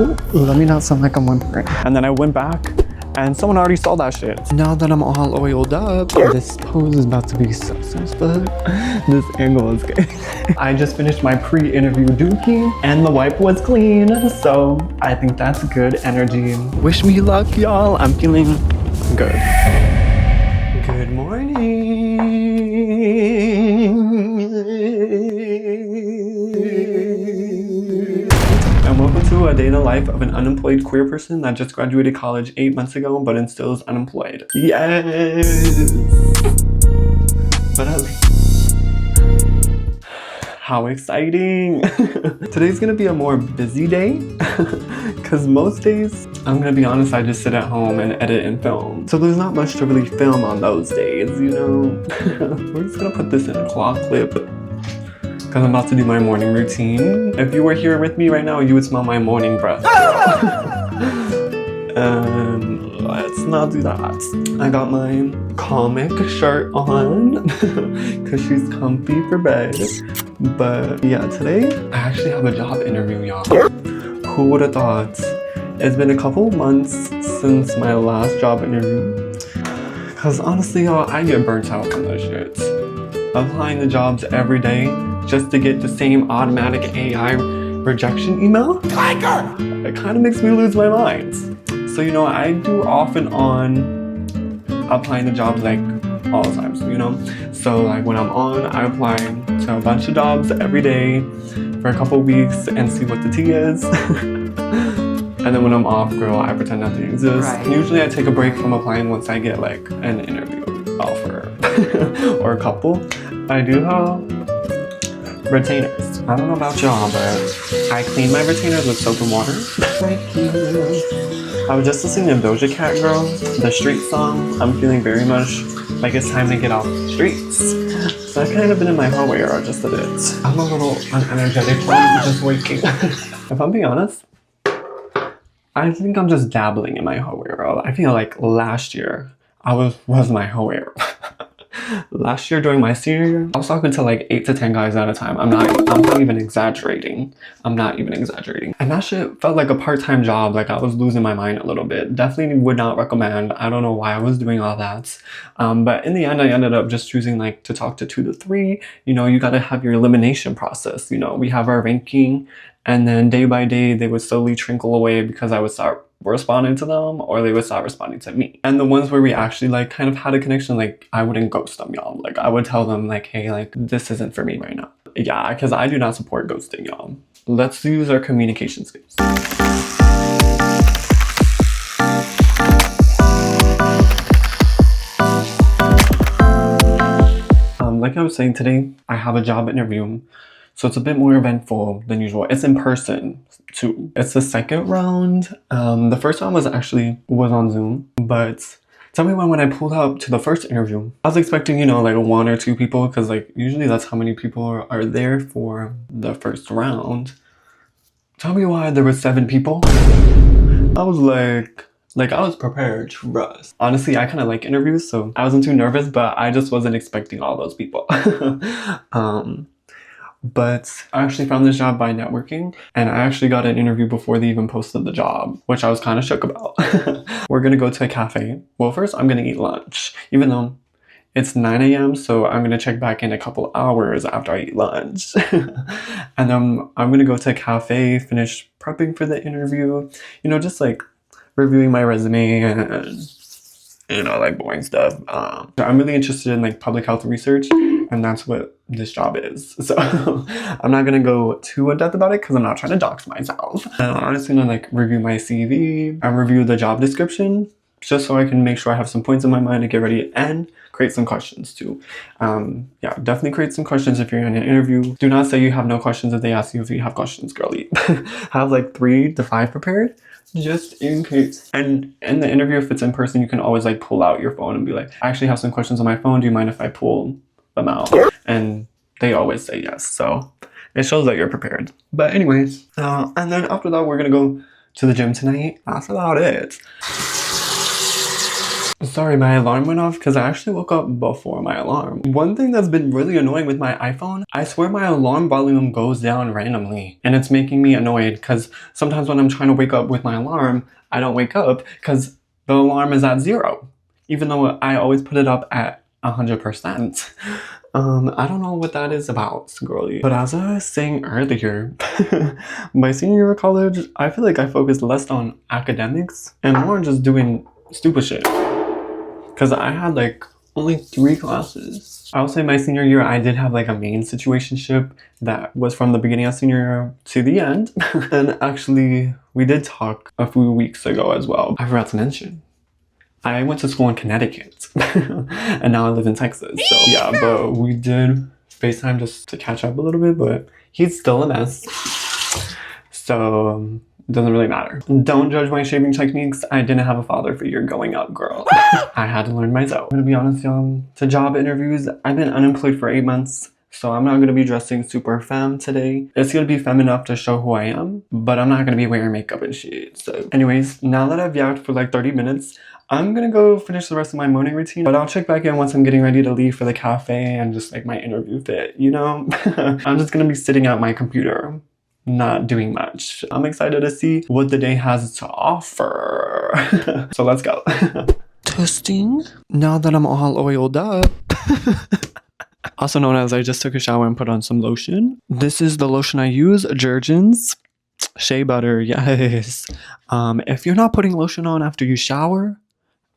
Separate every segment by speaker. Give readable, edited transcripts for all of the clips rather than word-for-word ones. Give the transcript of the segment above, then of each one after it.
Speaker 1: Ooh, let me not sound like I'm whimpering. And then I went back and someone already saw that shit. Now that I'm all oiled up, this pose is about to be sus, but this angle is good. I just finished my pre-interview dookie and the wipe was clean, so I think that's good energy. Wish me luck, y'all. I'm feeling good. Good morning. And welcome to a day in the life of an unemployed queer person that just graduated college 8 months ago, but still is unemployed. Yes! But at least. How exciting! Today's gonna be a more busy day, because most days, I'm gonna be honest, I just sit at home and edit and film. So there's not much to really film on those days, you know? We're just gonna put this in a claw clip, because I'm about to do my morning routine. If you were here with me right now, you would smell my morning breath. And let's not do that. I got my comic shirt on, because she's comfy for bed. But yeah, today I actually have a job interview, y'all. Who would have thought? It's been a couple months since my last job interview. Because honestly, y'all, I get burnt out from this shit. Applying to jobs every day just to get the same automatic AI rejection email? It kind of makes me lose my mind. So, you know, I do off and on applying to jobs like all the time, you know? So like when I'm on, I apply to a bunch of jobs every day for a couple weeks and see what the tea is. And then when I'm off, girl, I pretend nothing exists. Right. Usually I take a break from applying once I get like an interview offer or a couple. I do have retainers. I don't know about y'all, but I clean my retainers with soap and water. Thank you. I was just listening to Doja Cat, girl, the street song. I'm feeling very much like it's time to get off the streets. So I've kind of been in my hallway era just a bit. I'm a little unenergetic from just waking. If I'm being honest, I think I'm just dabbling in my hallway era. I feel like last year I was my hallway era. Last year during my senior year, I was talking to like 8 to 10 guys at a time. I'm not even exaggerating. I'm not even exaggerating. And that shit felt like a part-time job. Like I was losing my mind a little bit. Definitely would not recommend. I don't know why I was doing all that. But in the end, I ended up just choosing like to talk to 2 to 3. You know, you got to have your elimination process. You know, we have our ranking, and then day by day, they would slowly trickle away because I would start responding to them or they would start responding to me. And the ones where we actually like kind of had a connection, like I wouldn't ghost them, y'all. Like I would tell them like, hey, like this isn't for me right now. Yeah, because I do not support ghosting, y'all. Let's use our communication skills. Like I was saying, today I have a job interview. So it's a bit more eventful than usual. It's in person too. It's the second round. The first round was on Zoom, but tell me when I pulled up to the first interview, I was expecting, you know, like 1 or 2 people, because like usually that's how many people are there for the first round. Tell me why there were 7 people. I was like I was prepared, trust. Honestly, I kind of like interviews, so I wasn't too nervous, but I just wasn't expecting all those people. But I actually found this job by networking, and I actually got an interview before they even posted the job, which I was kind of shook about. We're gonna go to a cafe. Well, first I'm gonna eat lunch, even though it's 9 a.m. So I'm gonna check back in a couple hours after I eat lunch. And then I'm gonna go to a cafe, finish prepping for the interview, you know, just like reviewing my resume and, you know, like boring stuff. I'm really interested in like public health research, and that's what this job is. So I'm not gonna go too in depth about it because I'm not trying to dox myself. I'm just gonna like review my CV and review the job description just so I can make sure I have some points in my mind to get ready and create some questions too. Yeah, definitely create some questions if you're in an interview. Do not say you have no questions if they ask you if you have questions, girlie. Have like 3 to 5 prepared, just in case. And in the interview, if it's in person, you can always like pull out your phone and be like, I actually have some questions on my phone. Do you mind if I pull them out? And they always say yes. So it shows that you're prepared. But anyways, and then after that, we're gonna go to the gym tonight. That's about it. Sorry, my alarm went off because I actually woke up before my alarm. One thing that's been really annoying with my iPhone, I swear my alarm volume goes down randomly. And it's making me annoyed because sometimes when I'm trying to wake up with my alarm, I don't wake up because the alarm is at 0. Even though I always put it up at 100%. I don't know what that is about, girly. But as I was saying earlier, my senior year of college, I feel like I focused less on academics and more on just doing stupid shit. Because I had like only 3 classes. I would say my senior year, I did have like a main situationship that was from the beginning of senior year to the end. And actually, we did talk a few weeks ago as well. I forgot to mention. I went to school in Connecticut and now I live in Texas. So yeah, but we did FaceTime just to catch up a little bit, but he's still a mess. So it doesn't really matter. Don't judge my shaving techniques. I didn't have a father figure growing up, girl. I had to learn myself. I'm gonna be honest, y'all. To job interviews, I've been unemployed for 8 months. So I'm not gonna be dressing super femme today. It's gonna be femme enough to show who I am, but I'm not gonna be wearing makeup and shit. So anyways, now that I've yapped for like 30 minutes, I'm gonna go finish the rest of my morning routine, but I'll check back in once I'm getting ready to leave for the cafe and just like my interview fit, you know? I'm just gonna be sitting at my computer, not doing much. I'm excited to see what the day has to offer. So let's go. Testing. Now that I'm all oiled up. Also known as I just took a shower and put on some lotion. This is the lotion I use, Jergens. Shea butter, yes. If you're not putting lotion on after you shower,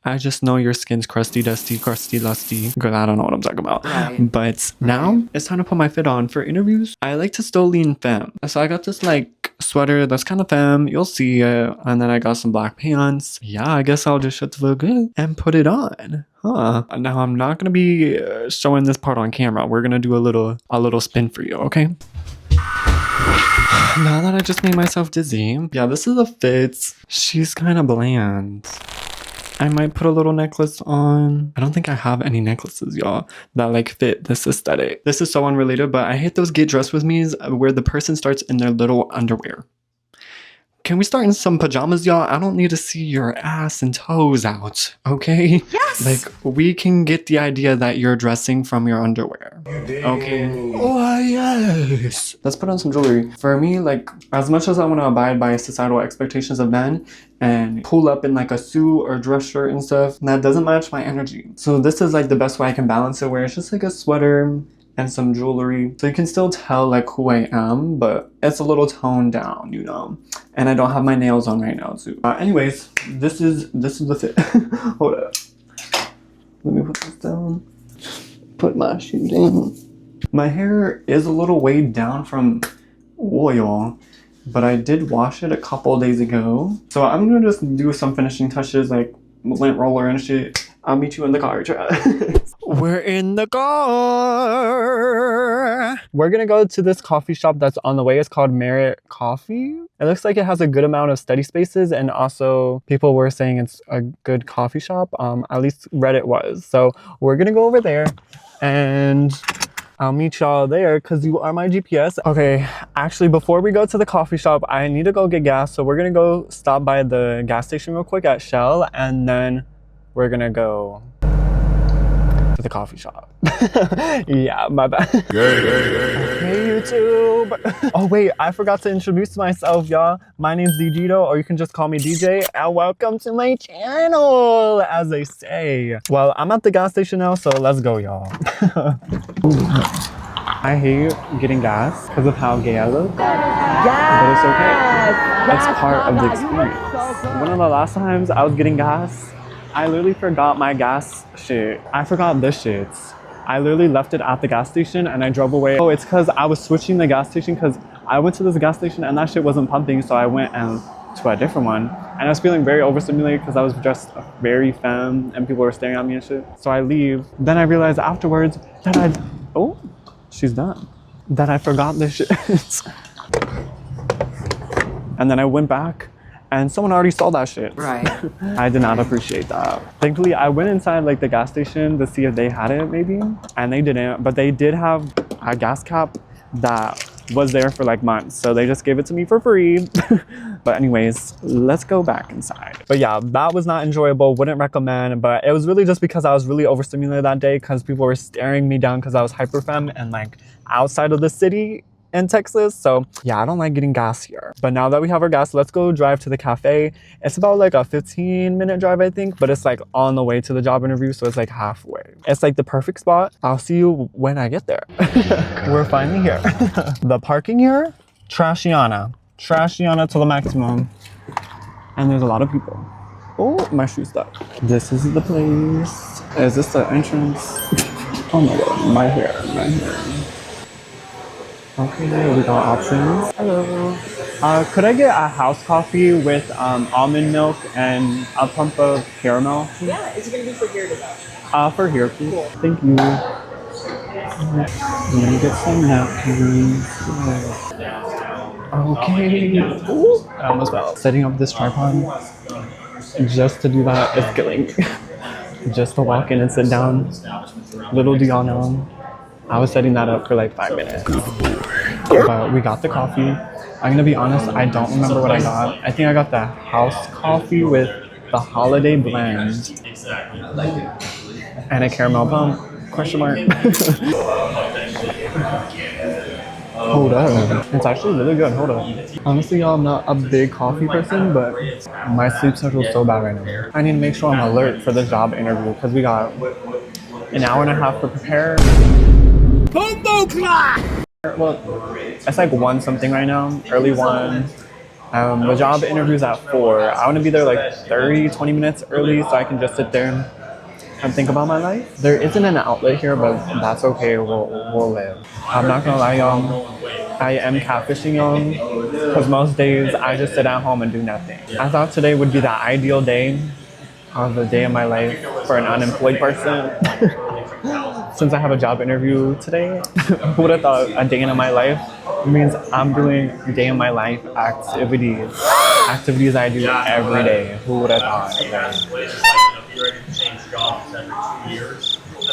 Speaker 1: I just know your skin's crusty, dusty, crusty, lusty. Girl, I don't know what I'm talking about. Right. But now it's time to put my fit on for interviews. I like to still lean femme. So I got this like sweater that's kind of femme. You'll see it. And then I got some black pants. Yeah, I guess I'll just shut the fuck up and put it on. Huh. Now I'm not going to be showing this part on camera. We're going to do a little spin for you, okay? Now that I just made myself dizzy. Yeah, this is a fit. She's kind of bland. I might put a little necklace on. I don't think I have any necklaces, y'all, that like fit this aesthetic. This is so unrelated, but I hate those get dressed with me's where the person starts in their little underwear. Can we start in some pajamas, y'all? I don't need to see your ass and toes out, okay? Yes! Like, we can get the idea that you're dressing from your underwear, okay? Oh, yes! Let's put on some jewelry. For me, like, as much as I want to abide by societal expectations of men and pull up in like a suit or dress shirt and stuff, that doesn't match my energy. So this is like the best way I can balance it, where it's just like a sweater and some jewelry. So you can still tell like who I am, but it's a little toned down, you know? And I don't have my nails on right now too. Anyways, this is the fit. Hold up. Let me put this down. Put my shoe down. My hair is a little weighed down from oil, but I did wash it a couple days ago. So I'm gonna just do some finishing touches like lint roller and shit. I'll meet you in the car. We're in the car. We're gonna go to this coffee shop that's on the way. It's called Merit Coffee. It looks like it has a good amount of study spaces, and also people were saying it's a good coffee shop. At least Reddit was. So we're gonna go over there and I'll meet y'all there because you are my GPS. Okay, actually before we go to the coffee shop, I need to go get gas. So we're gonna go stop by the gas station real quick at Shell, and then we're gonna go to the coffee shop. Yeah, my bad. Hey, YouTube. Oh wait, I forgot to introduce myself, y'all. My name's Digito, or you can just call me DJ, and welcome to my channel, as they say. Well, I'm at the gas station now, so let's go, y'all. I hate getting gas because of how gay I look. Yes! But it's okay. Yes! It's part of the experience. One of the last times I was getting gas, I literally forgot my gas shit. I forgot this shit. I literally left it at the gas station and I drove away. Oh, it's because I was switching the gas station because I went to this gas station and that shit wasn't pumping, so I went to a different one. And I was feeling very overstimulated because I was dressed very femme and people were staring at me and shit. So I leave. Then I realized afterwards that oh, she's done. That I forgot this shit. And then I went back and someone already saw that shit. Right. I did not appreciate that. Thankfully, I went inside like the gas station to see if they had it maybe, and they didn't, but they did have a gas cap that was there for like months, so they just gave it to me for free. But anyways, let's go back inside. But yeah, that was not enjoyable, wouldn't recommend. But it was really just because I was really overstimulated that day, because people were staring me down because I was hyperfem and like outside of the city in Texas. So yeah, I don't like getting gas here. But now that we have our gas, let's go drive to the cafe. It's about like a 15-minute drive, I think, but it's like on the way to the job interview, so it's like halfway. It's like the perfect spot. I'll see you when I get there. We're finally here. The parking here, trashiana to the maximum, and there's a lot of people. Oh, my shoe's stuck. This is the place. Is this the entrance? Oh my god, my hair. Okay, we got options. Hello. Could I get a house coffee with almond milk and a pump of caramel?
Speaker 2: Yeah, is it gonna be for here to go?
Speaker 1: For here, please.
Speaker 2: Cool.
Speaker 1: Thank you. Let me get some napkins. Okay. Ooh, I almost fell. Setting up this tripod just to do that is killing me. Just to walk in and sit down. Little do y'all know, I was setting that up for like 5 minutes. But we got the coffee. I'm gonna be honest, I don't remember what I got. I think I got the house coffee with the holiday blend and a caramel pump, question mark. Hold up. It's actually really good. Hold up. Honestly, y'all, I'm not a big coffee person, but my sleep schedule is so bad right now. I need to make sure I'm alert for the job interview because we got an hour and a half to prepare. Well, it's like 1 something right now, early 1. The job interview's at 4. I want to be there like 20 minutes early so I can just sit there and think about my life. There isn't an outlet here, but that's okay. We'll live. I'm not gonna lie, y'all. I am catfishing y'all because most days I just sit at home and do nothing. I thought today would be the ideal day of the day of my life for an unemployed person. Since I have a job interview today, who would have thought a day in my life means I'm doing day in my life activities I do every day. Who would have thought?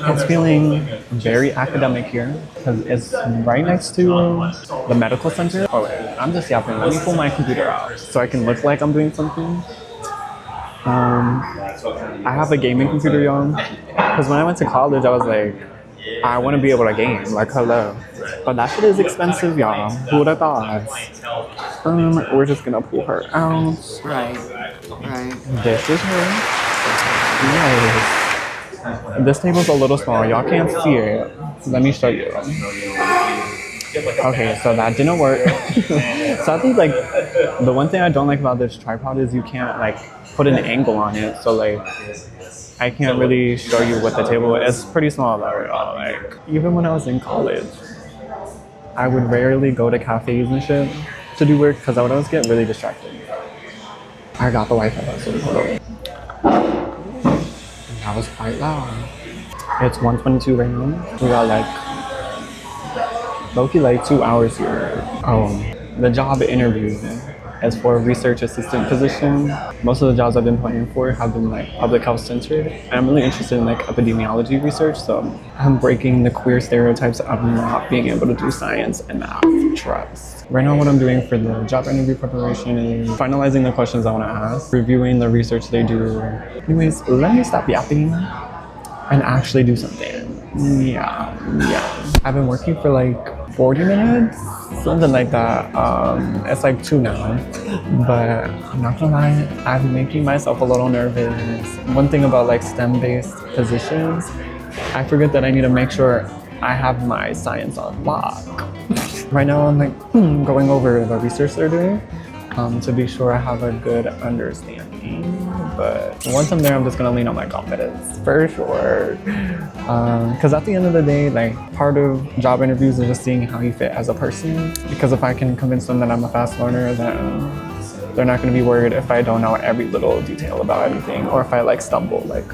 Speaker 1: It's feeling very academic here because it's right next to the medical center. Oh wait, I'm just yapping. Let me pull my computer out so I can look like I'm doing something. I have a gaming computer, y'all, because when I went to college, I was like, I want to be able to game, like hello. But that shit is expensive, y'all. Who would have thought? We're just gonna pull her out. Right. This is her. Yes. This table's a little small. Y'all can't see it. Let me show you. Okay, so that didn't work. So I think like the one thing I don't like about this tripod is you can't like put an angle on it. So like I can't really show you what the table is. It's pretty small though. Like even when I was in college, I would rarely go to cafes and shit to do work because I would always get really distracted. I got the Wi-Fi password. Hold on. That was quite loud. It's 1:22 right now. We got like low-key like 2 hours here. The job interview is for a research assistant position. Most of the jobs I've been applying for have been like public health centered. And I'm really interested in like epidemiology research, so I'm breaking the queer stereotypes of not being able to do science and math. Trust. Right now what I'm doing for the job interview preparation is finalizing the questions I want to ask, reviewing the research they do. Anyways, let me stop yapping and actually do something. Yeah. I've been working for like 40 minutes, something like that. It's like 2 now, but I'm not gonna lie, I've been making myself a little nervous. One thing about like STEM-based positions, I forget that I need to make sure I have my science on lock. Right now I'm like going over the research they're doing to be sure I have a good understanding. But once I'm there, I'm just gonna lean on my confidence for sure. Because at the end of the day, like part of job interviews is just seeing how you fit as a person. Because if I can convince them that I'm a fast learner, then they're not gonna be worried if I don't know every little detail about anything, or if I like stumble. Like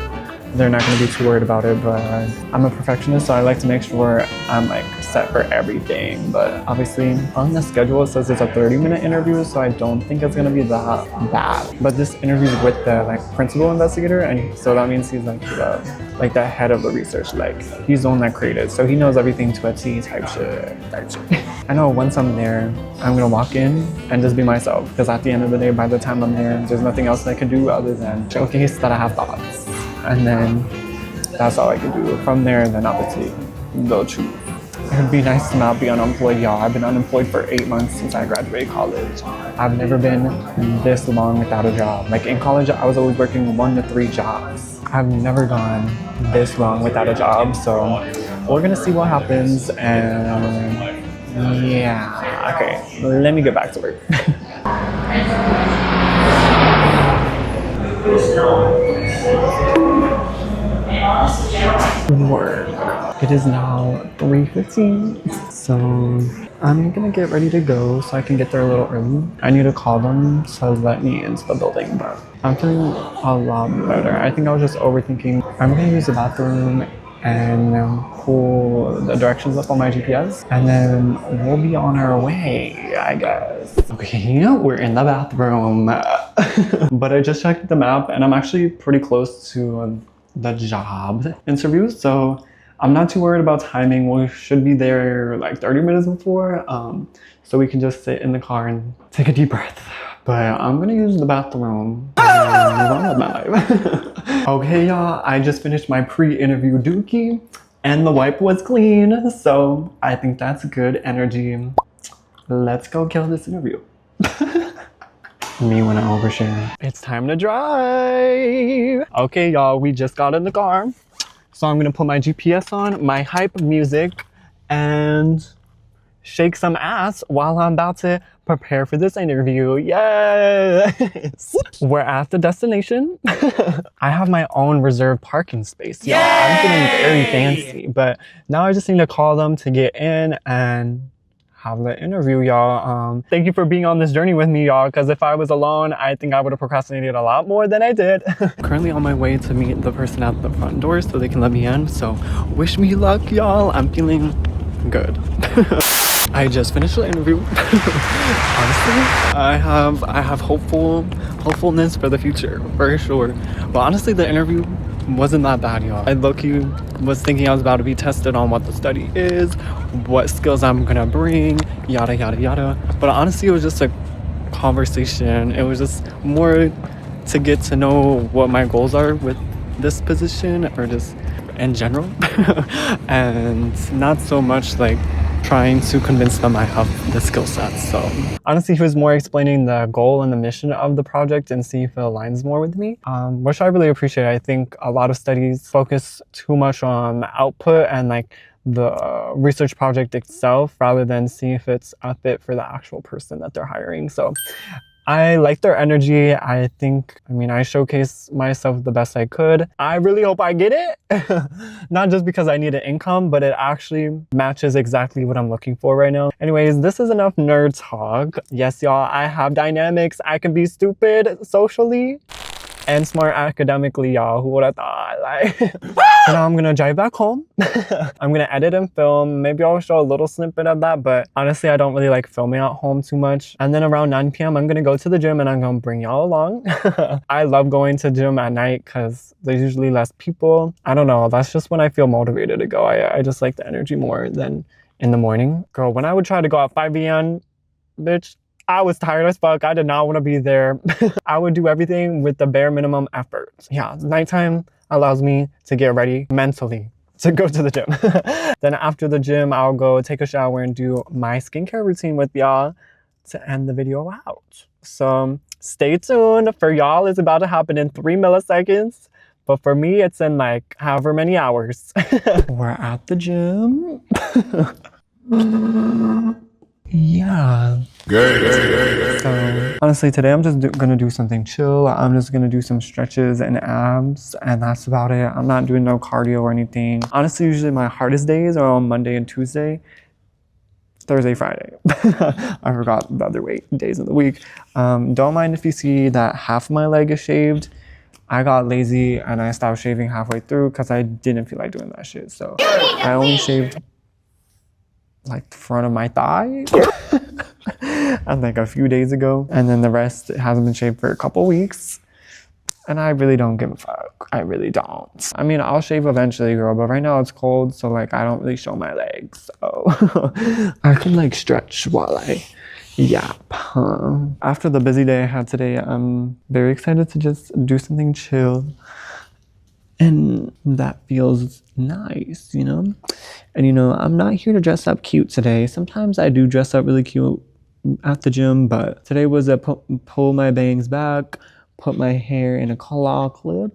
Speaker 3: they're not going to be too worried about it. But I'm a perfectionist, so I like to make sure I'm like set for everything. But obviously on the schedule it says it's a 30-minute interview, so I don't think it's going to be that bad. But this interview is with the like principal investigator, and so that means he's like the head of the research. Like he's the one that created, so he knows everything to a T type shit. I know once I'm there, I'm gonna walk in and just be myself, because at the end of the day, by the time I'm there, there's nothing else I can do other than showcase that I have thoughts, and then that's all I can do. From there, then obviously they'll choose. It would be nice to not be unemployed, y'all. I've been unemployed for 8 months since I graduated college. I've never been this long without a job. Like in college, I was always working 1 to 3 jobs. I've never gone this long without a job, so we're gonna see what happens. And yeah, okay, let me get back to work. Work. It is now 3:15, so I'm gonna get ready to go so I can get there a little early. I need to call them to let me into the building, but I'm feeling a lot better. I think I was just overthinking. I'm gonna use the bathroom and pull the directions up on my GPS, and then we'll be on our way, I guess. Okay, we're in the bathroom. But I just checked the map and I'm actually pretty close to the job interview, so I'm not too worried about timing. We should be there like 30 minutes before, so we can just sit in the car and take a deep breath. But I'm gonna use the bathroom and move on with my life. Okay, y'all, I just finished my pre-interview dookie and the wipe was clean, so I think that's good energy. Let's go kill this interview. Me when I overshare. It's time to drive. Okay, y'all, we just got in the car. So I'm gonna put my GPS on, my hype music, and shake some ass while I'm about to prepare for this interview. Yes! We're at the destination. I have my own reserved parking space, y'all. I'm feeling very fancy, but now I just need to call them to get in and have the interview, y'all. Thank you for being on this journey with me, y'all, because if I was alone, I think I would have procrastinated a lot more than I did. Currently on my way to meet the person at the front door so they can let me in, so wish me luck, y'all. I'm feeling good. I just finished the interview. Honestly, I have hopefulness for the future, for sure. But honestly, the interview wasn't that bad, y'all. I low-key was thinking I was about to be tested on what the study is, what skills I'm gonna bring, yada yada yada. But honestly, it was just a conversation. It was just more to get to know what my goals are with this position, or just in general. And not so much like trying to convince them I have the skill set. So honestly, he was more explaining the goal and the mission of the project and see if it aligns more with me, which I really appreciate. I think a lot of studies focus too much on output and like the research project itself rather than see if it's a fit for the actual person that they're hiring. So I like their energy. I mean, I showcased myself the best I could. I really hope I get it. Not just because I need an income, but it actually matches exactly what I'm looking for right now. Anyways, this is enough nerd talk. Yes, y'all, I have dynamics. I can be stupid socially and smart academically, y'all. Who would have thought? Like, so now I'm gonna drive back home. I'm gonna edit and film. Maybe I'll show a little snippet of that, but honestly, I don't really like filming at home too much. And then around 9 p.m., I'm gonna go to the gym and I'm gonna bring y'all along. I love going to the gym at night because there's usually less people. I don't know, that's just when I feel motivated to go. I just like the energy more than in the morning. Girl, when I would try to go at 5 a.m., bitch, I was tired as fuck. I did not want to be there. I would do everything with the bare minimum effort. Yeah, nighttime allows me to get ready mentally to go to the gym. Then after the gym, I'll go take a shower and do my skincare routine with y'all to end the video out. So stay tuned. For y'all, it's about to happen in 3 milliseconds. But for me, it's in like however many hours. We're at the gym. Yeah. So honestly, today I'm just gonna do something chill. I'm just gonna do some stretches and abs, and that's about it. I'm not doing no cardio or anything. Honestly, usually my hardest days are on Monday and Tuesday. Thursday, Friday. I forgot the other days of the week. Don't mind if you see that half of my leg is shaved. I got lazy and I stopped shaving halfway through because I didn't feel like doing that shit. So I only shaved like the front of my thigh and like a few days ago. And then the rest hasn't been shaved for a couple weeks. And I really don't give a fuck. I really don't. I mean, I'll shave eventually, girl, but right now it's cold, so like I don't really show my legs. So I can like stretch while I yap. After the busy day I had today, I'm very excited to just do something chill. And that feels nice, you know? And you know, I'm not here to dress up cute today. Sometimes I do dress up really cute at the gym, but today was a pull my bangs back, put my hair in a claw clip,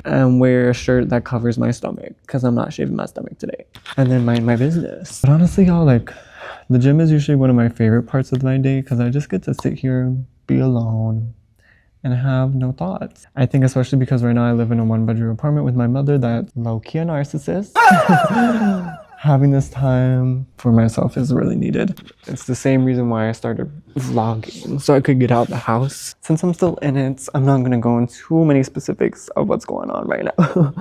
Speaker 3: and wear a shirt that covers my stomach because I'm not shaving my stomach today. And then mind my business. But honestly, y'all, like, the gym is usually one of my favorite parts of my day because I just get to sit here, be alone, and have no thoughts. I think especially because right now I live in a 1-bedroom apartment with my mother that's low-key a narcissist. Having this time for myself is really needed. It's the same reason why I started vlogging, so I could get out the house. Since I'm still in it, I'm not gonna go into too many specifics of what's going on right now.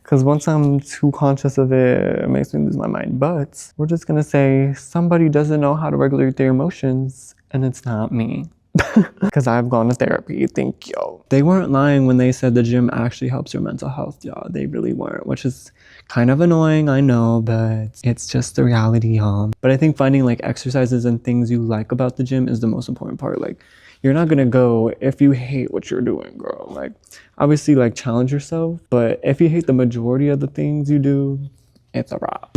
Speaker 3: Because once I'm too conscious of it, it makes me lose my mind. But we're just gonna say somebody doesn't know how to regulate their emotions, and it's not me. Because I've gone to therapy, thank you. They weren't lying when they said the gym actually helps your mental health, y'all. They really weren't, which is kind of annoying, I know, but it's just the reality, y'all. But I think finding like exercises and things you like about the gym is the most important part. Like, you're not gonna go if you hate what you're doing, girl. Like, obviously, like, challenge yourself, but if you hate the majority of the things you do, it's a wrap.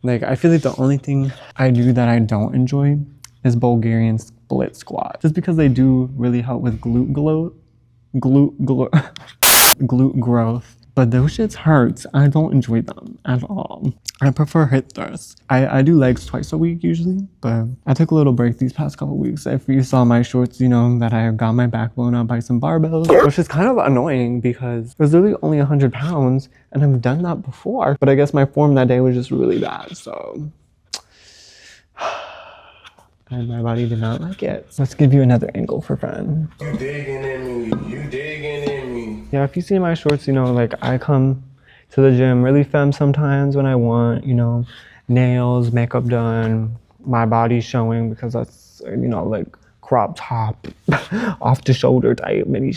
Speaker 3: Like, I feel like the only thing I do that I don't enjoy is Bulgarian split squat. Just because they do really help with glute growth. But those shits hurt. I don't enjoy them at all. I prefer hip thrust. I do legs twice a week usually, but I took a little break these past couple weeks. If you saw my shorts, you know that I got my back blown out by some barbells, which is kind of annoying because it was really only 100 pounds and I've done that before. But I guess my form that day was just really bad, so. And my body did not like it. Let's give you another angle for fun.
Speaker 4: You digging in me, you digging in me.
Speaker 3: Yeah, if you see my shorts, you know, like I come to the gym really femme sometimes when I want, you know, nails, makeup done, my body showing because that's, you know, like crop top, off the shoulder type mini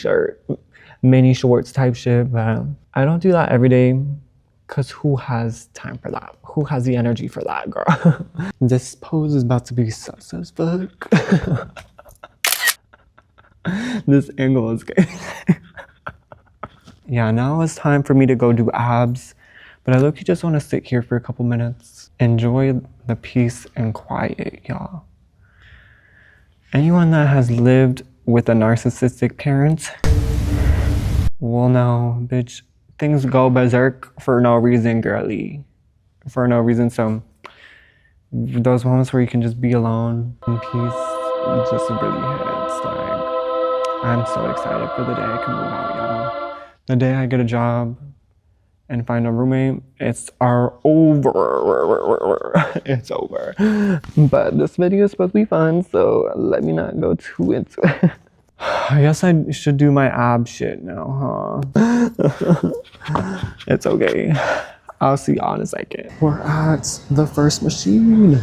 Speaker 3: shorts type shit. But I don't do that every day. Because who has time for that? Who has the energy for that, girl? This pose is about to be sus as fuck. This angle is good. Yeah, now it's time for me to go do abs. But I look, you just want to sit here for a couple minutes. Enjoy the peace and quiet, y'all. Anyone that has lived with a narcissistic parent will know, bitch, things go berserk for no reason, girly. For no reason. So those moments where you can just be alone in peace just really hits. Like, I'm so excited for the day I can move out, y'all. The day I get a job and find a roommate, it's over. It's over. But this video is supposed to be fun, so let me not go too into it. I guess I should do my ab shit now, huh? It's okay. I'll see y'all in a second. We're at the first machine.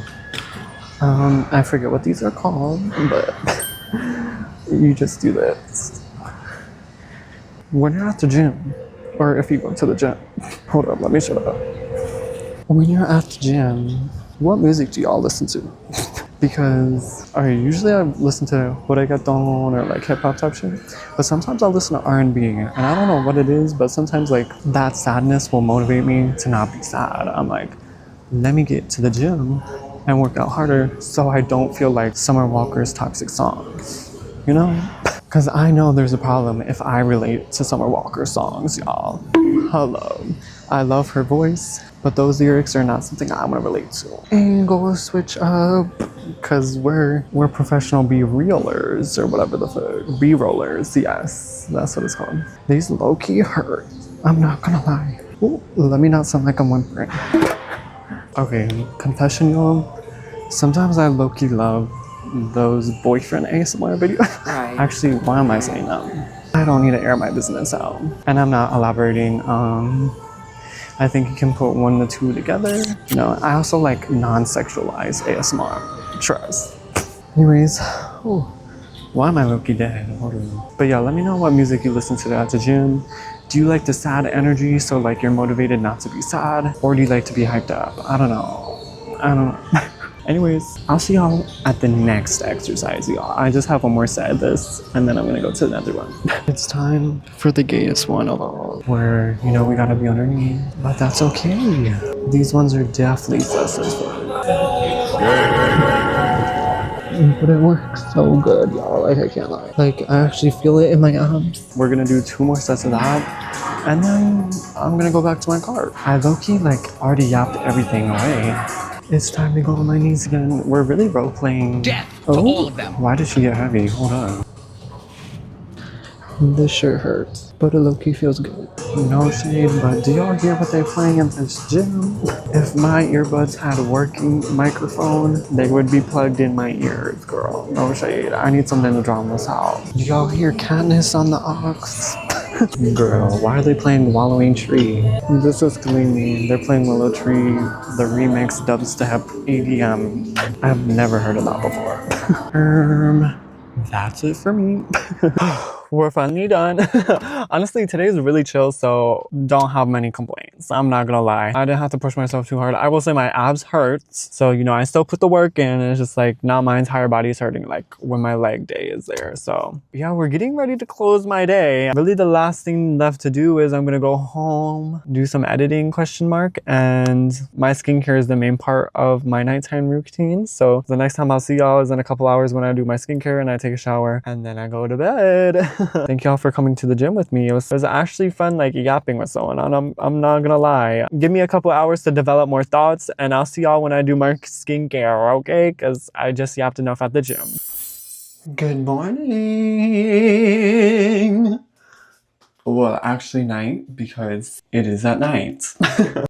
Speaker 3: I forget what these are called, but you just do this. When you're at the gym, or if you go to the gym, hold up, let me shut up. When you're at the gym, what music do y'all listen to? Because usually I listen to reggaeton or like hip hop type shit, but sometimes I'll listen to R&B, and I don't know what it is, but sometimes like that sadness will motivate me to not be sad. I'm like, let me get to the gym and work out harder so I don't feel like Summer Walker's toxic songs, you know? Because I know there's a problem if I relate to Summer Walker songs, y'all. Hello. I love her voice, but those lyrics are not something I want to relate to. And go switch up, because we're professional B-reelers, or whatever the fuck. B-rollers, yes, that's what it's called. These low-key hurt, I'm not gonna lie. Ooh, let me not sound like I'm whimpering. Okay, confession, y'all. Sometimes I low-key love those boyfriend ASMR videos. Right. Actually, why am I saying that? I don't need to air my business out. And I'm not elaborating. I think you can put one to two together. You know, I also like non-sexualized ASMR. Trust. Anyways, ooh, why am I low-key dead? Hold on. But yeah, let me know what music you listen to at the gym. Do you like the sad energy so like you're motivated not to be sad? Or do you like to be hyped up? I don't know. Anyways, I'll see y'all at the next exercise, y'all. I just have one more set of this, and then I'm gonna go to another one. It's time for the gayest one of all, where, you know, we gotta be underneath, but that's okay. These ones are definitely successful. But it works so good, y'all. Like, I can't lie. Like, I actually feel it in my abs. We're gonna do 2 more sets of that, and then I'm gonna go back to my car. I low-key, like, already yapped everything away. It's time to go on my knees again. We're really role-playing.
Speaker 5: Death to all of them.
Speaker 3: Why did she get heavy? Hold on. This shirt hurts, but it low-key feels good. No shade, but do y'all hear what they're playing in this gym? If my earbuds had a working microphone, they would be plugged in my ears, girl. No shade. I need something to drown this out. Do y'all hear Katniss on the aux? Girl, why are they playing Wallowing Tree? This is killing me. They're playing Willow Tree, the remix dubstep EDM. I've never heard of that before. That's it for me. We're finally done. Honestly, today's really chill, so don't have many complaints. I'm not gonna lie. I didn't have to push myself too hard. I will say my abs hurts, so you know, I still put the work in, and it's just like now my entire body is hurting like when my leg day is there. So yeah, we're getting ready to close my day. Really the last thing left to do is I'm gonna go home, do some editing ? And my skincare is the main part of my nighttime routine. So the next time I'll see y'all is in a couple hours when I do my skincare and I take a shower and then I go to bed. Thank y'all for coming to the gym with me. It was actually fun, like yapping with someone. I'm not gonna lie. Give me a couple hours to develop more thoughts, and I'll see y'all when I do my skincare, okay? Because I just yapped enough at the gym. Good morning. Well, actually night, because it is at night.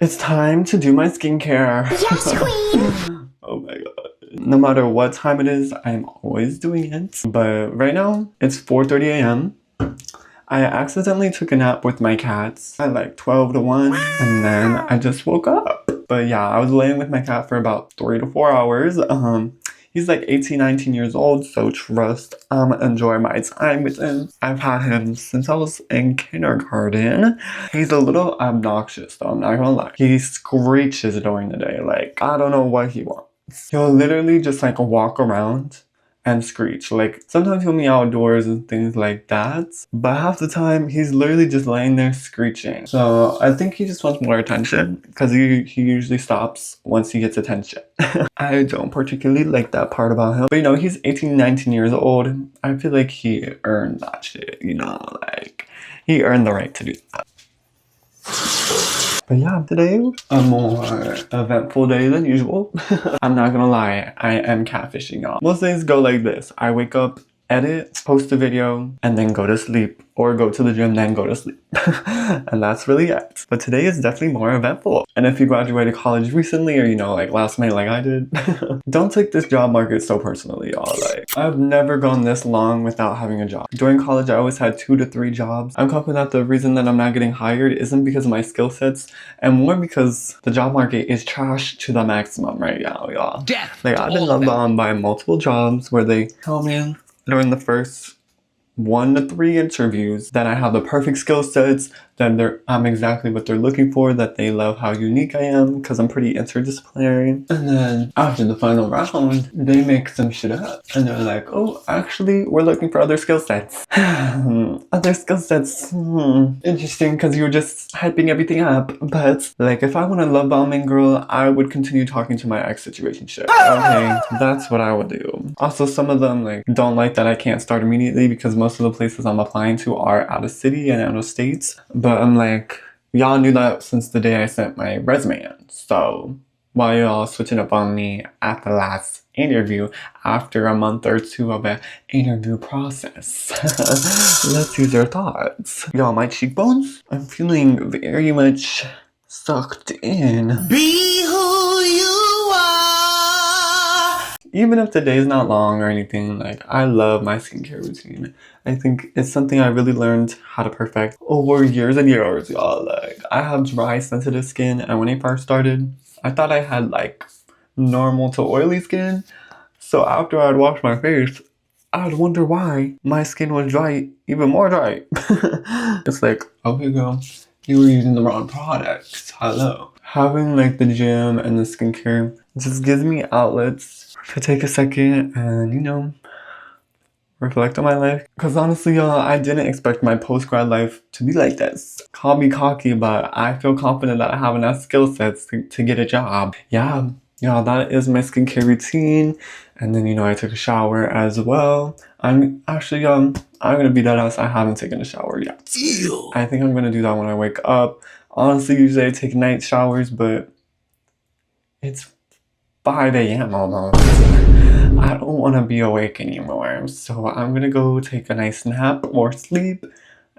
Speaker 3: It's time to do my skincare. Yes, queen! Oh my god. No matter what time it is, I'm always doing it. But right now, it's 4:30 a.m. I accidentally took a nap with my cats at like 12 to 1, and then I just woke up. But yeah, I was laying with my cat for about 3 to 4 hours. He's like 18, 19 years old, so trust enjoy my time with him. I've had him since I was in kindergarten. He's a little obnoxious though, I'm not gonna lie. He screeches during the day, like I don't know what he wants. He'll literally just like walk around and screech. Like sometimes he'll be outdoors and things like that, but half the time he's literally just laying there screeching. So I think he just wants more attention because he usually stops once he gets attention. I don't particularly like that part about him, but you know, he's 18, 19 years old. I feel like he earned that shit, you know, like he earned the right to do that. But yeah, today a more eventful day than usual. I'm not gonna lie, I am catfishing y'all. Most days go like this. I wake up, edit, post a video, and then go to sleep. Or go to the gym, then go to sleep. And that's really it. But today is definitely more eventful. And if you graduated college recently, or you know, like last May like I did, don't take this job market so personally, y'all. Like, I've never gone this long without having a job. During college, I always had 2 to 3 jobs. I'm confident that the reason that I'm not getting hired isn't because of my skill sets, and more because the job market is trash to the maximum right now, y'all. Like, I've been love bombed by multiple jobs where they tell me during the first 1 to 3 interviews that I have the perfect skill sets, that I'm exactly what they're looking for, that they love how unique I am because I'm pretty interdisciplinary. And then after the final round, they make some shit up and they're like, oh, actually, we're looking for other skill sets. Other skill sets, interesting, because you're just hyping everything up. But like, if I want a love bombing girl, I would continue talking to my ex situationship. Okay, that's what I would do. Also, some of them like don't like that I can't start immediately because most of the places I'm applying to are out of city and out of states. But I'm like, y'all knew that since the day I sent my resume in. So why y'all switching up on me at the last interview after a month or 2 of an interview process? Let's use your thoughts. Y'all, my cheekbones? I'm feeling very much sucked in.
Speaker 5: Be who you are.
Speaker 1: even if the day is not long or anything, like I love my skincare routine. I think it's something I really learned how to perfect over years and years, y'all. Like I have dry, sensitive skin, and when I first started, I thought I had like normal to oily skin. So after I'd wash my face, I'd wonder why my skin was dry, even more dry. It's like, okay, girl, you were using the wrong products. Hello. Having like the gym and the skincare just gives me outlets to take a second and, you know, reflect on my life. Because honestly, y'all, I didn't expect my post-grad life to be like this. Call me cocky, but I feel confident that I have enough skill sets to get a job. Yeah, y'all, that is my skincare routine. And then, you know, I took a shower as well. I'm actually, I'm gonna be that ass. I haven't taken a shower yet. Ew. I think I'm gonna do that when I wake up. Honestly, usually I take night showers, but it's 5 a.m. almost. I don't want to be awake anymore. So I'm gonna go take a nice nap or sleep.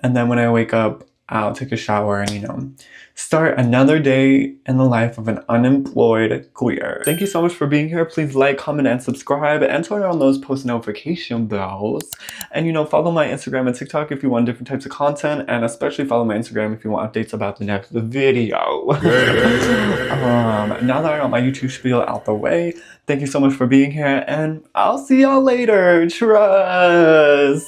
Speaker 1: And then when I wake up, I'll take a shower and, you know, start another day in the life of an unemployed queer. Thank you so much for being here. Please like, comment, and subscribe, and turn on those post notification bells. And, you know, follow my Instagram and TikTok if you want different types of content, and especially follow my Instagram if you want updates about the next video. Now that I got my YouTube spiel out the way, thank you so much for being here, and I'll see y'all later. Trust.